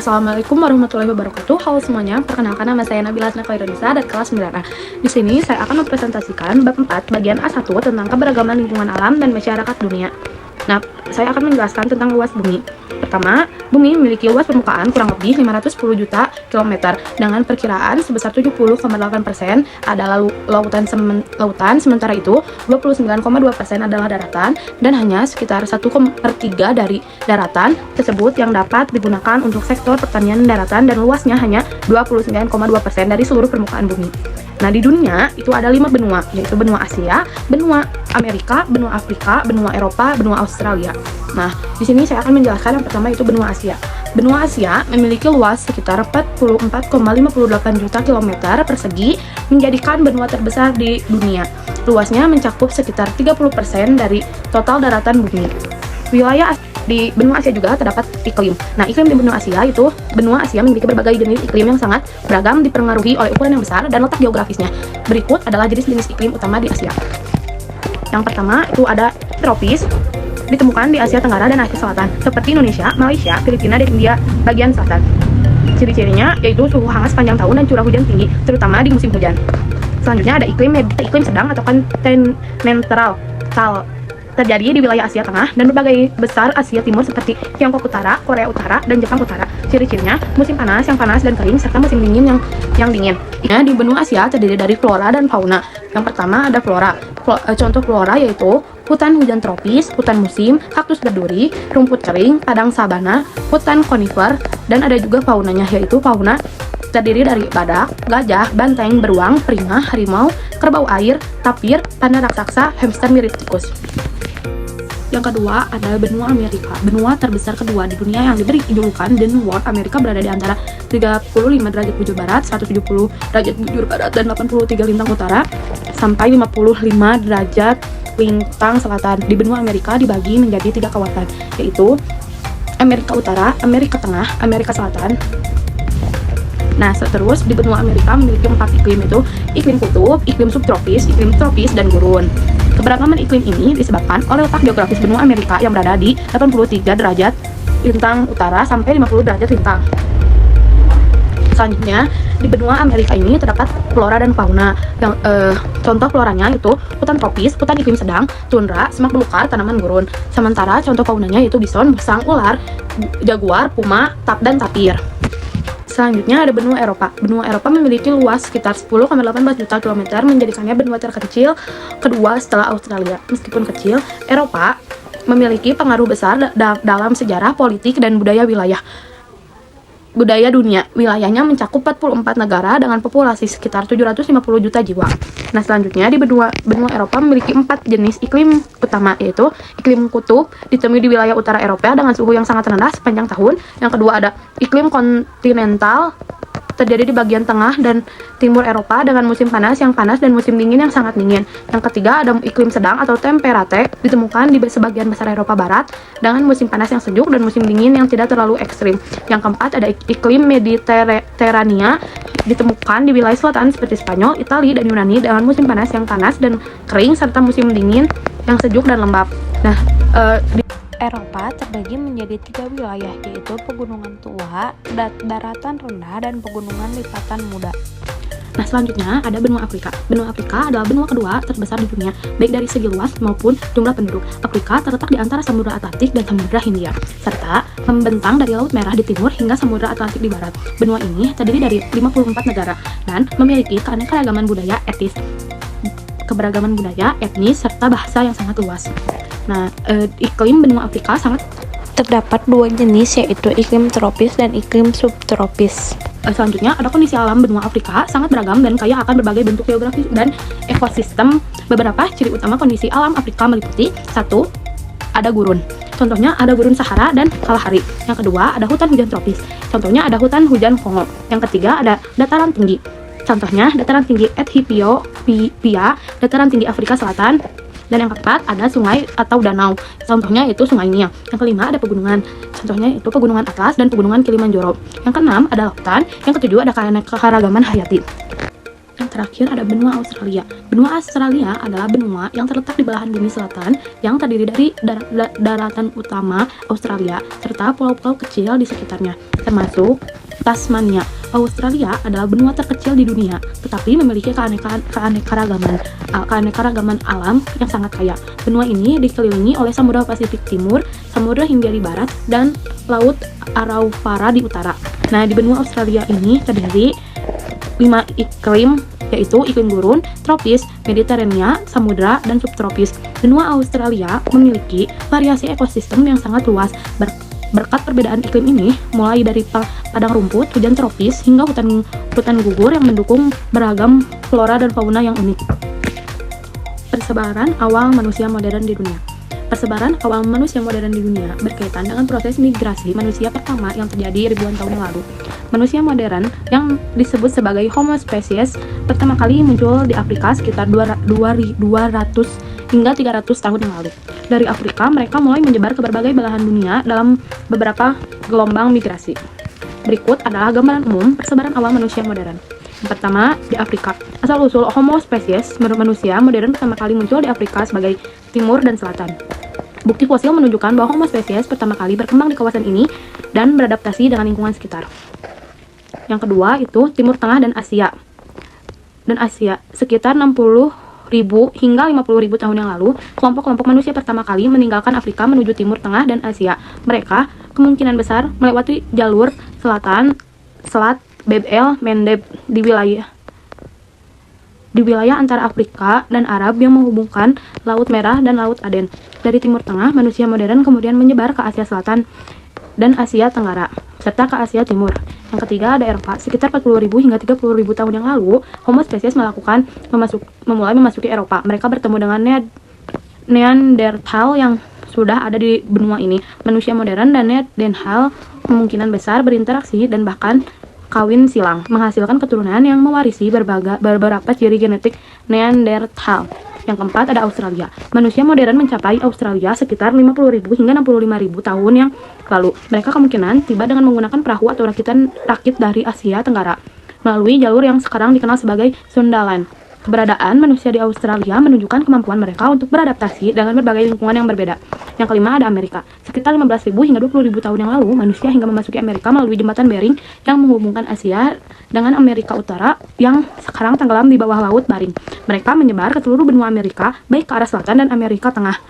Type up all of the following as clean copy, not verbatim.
Assalamualaikum warahmatullahi wabarakatuh. Halo semuanya, perkenalkan nama saya Nabila Nakairunisa dari kelas 9A. Di sini saya akan mempresentasikan bab 4 bagian A1 tentang keberagaman lingkungan alam dan masyarakat dunia. Nah, saya akan menjelaskan tentang luas bumi. Pertama, bumi memiliki luas permukaan kurang lebih 510 juta kilometer dengan perkiraan sebesar 70,8% adalah lautan, sementara itu 29,2% adalah daratan dan hanya sekitar 1/3 dari daratan tersebut yang dapat digunakan untuk sektor pertanian daratan dan luasnya hanya 29,2% dari seluruh permukaan bumi. Nah, di dunia itu ada 5 benua, yaitu benua Asia, benua Amerika, benua Afrika, benua Eropa, benua Australia. Nah, di sini saya akan menjelaskan yang pertama itu benua Asia. Benua Asia memiliki luas sekitar 44,58 juta kilometer persegi, menjadikan benua terbesar di dunia. Luasnya mencakup sekitar 30% dari total daratan bumi. Wilayah di benua Asia juga terdapat iklim. Nah, iklim di benua Asia memiliki berbagai jenis iklim yang sangat beragam dipengaruhi oleh ukuran yang besar dan letak geografisnya. Berikut adalah jenis-jenis iklim utama di Asia. Yang pertama itu ada tropis, ditemukan di Asia Tenggara dan Asia Selatan, seperti Indonesia, Malaysia, Filipina, dan India bagian selatan. Ciri-cirinya yaitu suhu hangat sepanjang tahun dan curah hujan tinggi, terutama di musim hujan. Selanjutnya ada iklim sedang atau kontinental, terjadi di wilayah Asia Tengah dan berbagai besar Asia Timur seperti Tiongkok Utara, Korea Utara, dan Jepang Utara. Ciri-cirinya musim panas yang panas dan kering serta musim dingin yang dingin. Di benua Asia terdiri dari flora dan fauna. Yang pertama ada flora. Contoh flora yaitu hutan hujan tropis, hutan musim, kaktus berduri, rumput kering, padang sabana, hutan konifer, dan ada juga faunanya yaitu fauna terdiri dari badak, gajah, banteng, beruang, peringa, harimau, kerbau air, tapir, panda raksasa, hamster mirip tikus. Yang kedua adalah benua Amerika. Benua terbesar kedua di dunia yang diberi julukan The New World. Amerika berada di antara 35 derajat bujur barat, 170 derajat bujur barat, dan 83 lintang utara, sampai 55 derajat lintang selatan. Di benua Amerika dibagi menjadi 3 kawasan, yaitu Amerika Utara, Amerika Tengah, Amerika Selatan. Nah, terus di benua Amerika memiliki 4 iklim, yaitu iklim kutub, iklim subtropis, iklim tropis, dan gurun. Keberagaman iklim ini disebabkan oleh letak geografis benua Amerika yang berada di 83 derajat lintang utara sampai 50 derajat lintang. Selanjutnya, di benua Amerika ini terdapat flora dan fauna. Yang contoh floranya itu hutan tropis, hutan iklim sedang, tundra, semak belukar, tanaman gurun. Sementara contoh faunanya itu bison, musang, ular, jaguar, puma, dan tapir. Selanjutnya ada benua Eropa. Benua Eropa memiliki luas sekitar 10,18 juta kilometer, menjadikannya benua terkecil kedua setelah Australia. Meskipun kecil, Eropa memiliki pengaruh besar dalam sejarah, politik, dan budaya dunia. Wilayahnya mencakup 44 negara dengan populasi sekitar 750 juta jiwa. Nah, selanjutnya di benua Eropa memiliki 4 jenis iklim utama, yaitu iklim kutub ditemui di wilayah utara Eropa dengan suhu yang sangat rendah sepanjang tahun. Yang kedua ada iklim kontinental, terjadi di bagian tengah dan timur Eropa dengan musim panas yang panas dan musim dingin yang sangat dingin. Yang ketiga ada iklim sedang atau temperate, ditemukan di sebagian besar Eropa Barat dengan musim panas yang sejuk dan musim dingin yang tidak terlalu ekstrim. Yang keempat ada iklim Mediterania, ditemukan di wilayah selatan seperti Spanyol, Italia, dan Yunani dengan musim panas yang panas dan kering serta musim dingin yang sejuk dan lembab. Nah, Eropa terbagi menjadi 3 wilayah, yaitu pegunungan tua, daratan rendah, dan pegunungan lipatan muda. Nah, selanjutnya ada benua Afrika. Benua Afrika adalah benua kedua terbesar di dunia, baik dari segi luas maupun jumlah penduduk. Afrika terletak di antara Samudra Atlantik dan Samudra Hindia, serta membentang dari Laut Merah di timur hingga Samudra Atlantik di barat. Benua ini terdiri dari 54 negara dan memiliki keanekaragaman budaya etnis, serta bahasa yang sangat luas. Nah, iklim benua Afrika sangat Terdapat 2 jenis, yaitu iklim tropis dan iklim subtropis. Selanjutnya ada kondisi alam benua Afrika sangat beragam dan kaya akan berbagai bentuk geografis dan ekosistem. Beberapa ciri utama kondisi alam Afrika meliputi: 1. Ada gurun. Contohnya ada gurun Sahara dan Kalahari. Yang kedua ada hutan hujan tropis. Contohnya ada hutan hujan Kongo. Yang ketiga ada dataran tinggi. Contohnya dataran tinggi Ethiopia, dataran tinggi Afrika Selatan. Dan yang keempat ada sungai atau danau. Contohnya itu Sungai Nil. Yang kelima ada pegunungan. Contohnya itu pegunungan Atlas dan pegunungan Kilimanjaro. Yang keenam ada lautan. Yang ketujuh ada keanekaragaman hayati. Yang terakhir ada benua Australia. Benua Australia adalah benua yang terletak di belahan bumi selatan yang terdiri dari daratan utama Australia serta pulau-pulau kecil di sekitarnya, termasuk Tasmania. Australia adalah benua terkecil di dunia, tetapi memiliki keanekaragaman alam yang sangat kaya. Benua ini dikelilingi oleh Samudra Pasifik Timur, Samudra Hindia di barat, dan Laut Arafura di utara. Nah, di benua Australia ini terdiri 5 iklim, yaitu iklim gurun, tropis, Mediterania, samudra, dan subtropis. Benua Australia memiliki variasi ekosistem yang sangat luas. Berkat perbedaan iklim ini, mulai dari padang rumput, hujan tropis, hingga hutan gugur yang mendukung beragam flora dan fauna yang unik. Persebaran awal manusia modern di dunia. Persebaran awal manusia modern di dunia berkaitan dengan proses migrasi manusia pertama yang terjadi ribuan tahun yang lalu. Manusia modern yang disebut sebagai Homo sapiens pertama kali muncul di Afrika sekitar 200 hingga 300 tahun yang lalu. Dari Afrika, mereka mulai menyebar ke berbagai belahan dunia dalam beberapa gelombang migrasi. Berikut adalah gambaran umum persebaran awal manusia modern. Yang pertama, di Afrika. Asal-usul Homo sapiens, manusia modern pertama kali muncul di Afrika sebagai Timur dan Selatan. Bukti fosil menunjukkan bahwa Homo sapiens pertama kali berkembang di kawasan ini dan beradaptasi dengan lingkungan sekitar. Yang kedua itu Timur Tengah dan Asia. Sekitar 60.000 hingga 50.000 tahun yang lalu, kelompok-kelompok manusia pertama kali meninggalkan Afrika menuju Timur Tengah dan Asia. Mereka kemungkinan besar melewati jalur Selat Bab el Mandeb di wilayah antara Afrika dan Arab yang menghubungkan Laut Merah dan Laut Aden. Dari Timur Tengah, manusia modern kemudian menyebar ke Asia Selatan dan Asia Tenggara, serta ke Asia Timur. Yang ketiga ada Eropa. Sekitar 40.000 hingga 30.000 tahun yang lalu, Homo sapiens memulai memasuki Eropa. Mereka bertemu dengan Neanderthal yang sudah ada di benua ini. Manusia modern dan Neanderthal kemungkinan besar berinteraksi dan bahkan kawin silang, menghasilkan keturunan yang mewarisi beberapa ciri genetik Neanderthal. Yang keempat ada Australia. Manusia modern mencapai Australia sekitar 50.000 hingga 65.000 tahun yang lalu. Mereka kemungkinan tiba dengan menggunakan perahu atau rakit dari Asia Tenggara melalui jalur yang sekarang dikenal sebagai Sundaland. Keberadaan manusia di Australia menunjukkan kemampuan mereka untuk beradaptasi dengan berbagai lingkungan yang berbeda. Yang kelima ada Amerika. Sekitar 15.000 hingga 20.000 tahun yang lalu, manusia hingga memasuki Amerika melalui jembatan Bering yang menghubungkan Asia dengan Amerika Utara yang sekarang tenggelam di bawah Laut Bering. Mereka menyebar ke seluruh benua Amerika, baik ke arah selatan dan Amerika Tengah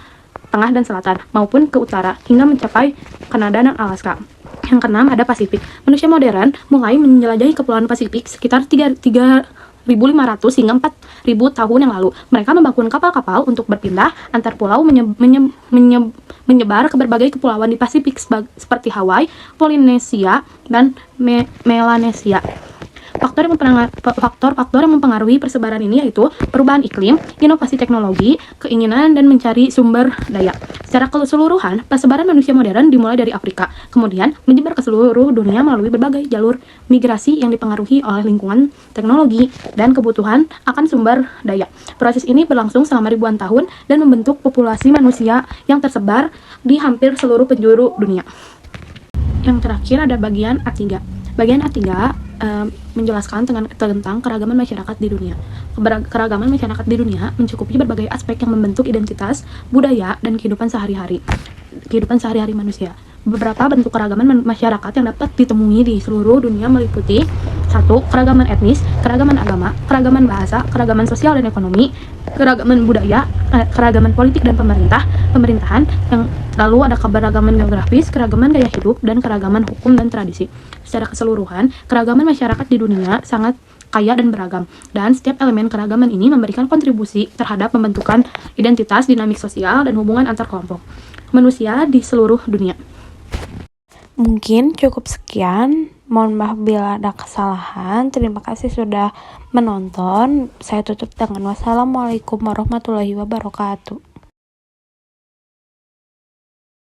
dan selatan, maupun ke utara, hingga mencapai Kanada dan Alaska. Yang keenam ada Pasifik. Manusia modern mulai menjelajahi kepulauan Pasifik sekitar 3.500 hingga 4.000 tahun yang lalu. Mereka membangun kapal-kapal untuk berpindah antar pulau menyebar ke berbagai kepulauan di Pasifik seperti Hawaii, Polinesia, dan Melanesia. Faktor-faktor yang mempengaruhi persebaran ini yaitu perubahan iklim, inovasi teknologi, keinginan dan mencari sumber daya. Secara keseluruhan, persebaran manusia modern dimulai dari Afrika, kemudian menyebar ke seluruh dunia melalui berbagai jalur migrasi yang dipengaruhi oleh lingkungan, teknologi, dan kebutuhan akan sumber daya. Proses ini berlangsung selama ribuan tahun dan membentuk populasi manusia yang tersebar di hampir seluruh penjuru dunia. Yang terakhir ada bagian A3. Bagian A3 menjelaskan tentang keragaman masyarakat di dunia. Keragaman masyarakat di dunia mencukupi berbagai aspek yang membentuk identitas, budaya, dan kehidupan sehari-hari manusia. Beberapa bentuk keragaman masyarakat yang dapat ditemui di seluruh dunia meliputi 1. Keragaman etnis, keragaman agama, keragaman bahasa, keragaman sosial dan ekonomi, keragaman budaya, keragaman politik dan pemerintahan, yang lalu ada keberagaman geografis, keragaman gaya hidup, dan keragaman hukum dan tradisi. Secara keseluruhan, keragaman masyarakat di dunia sangat kaya dan beragam, dan setiap elemen keragaman ini memberikan kontribusi terhadap pembentukan identitas, dinamik sosial, dan hubungan antar kelompok manusia di seluruh dunia. Mungkin cukup sekian. Mohon maaf bila ada kesalahan. Terima kasih sudah menonton. Saya tutup dengan wassalamualaikum warahmatullahi wabarakatuh.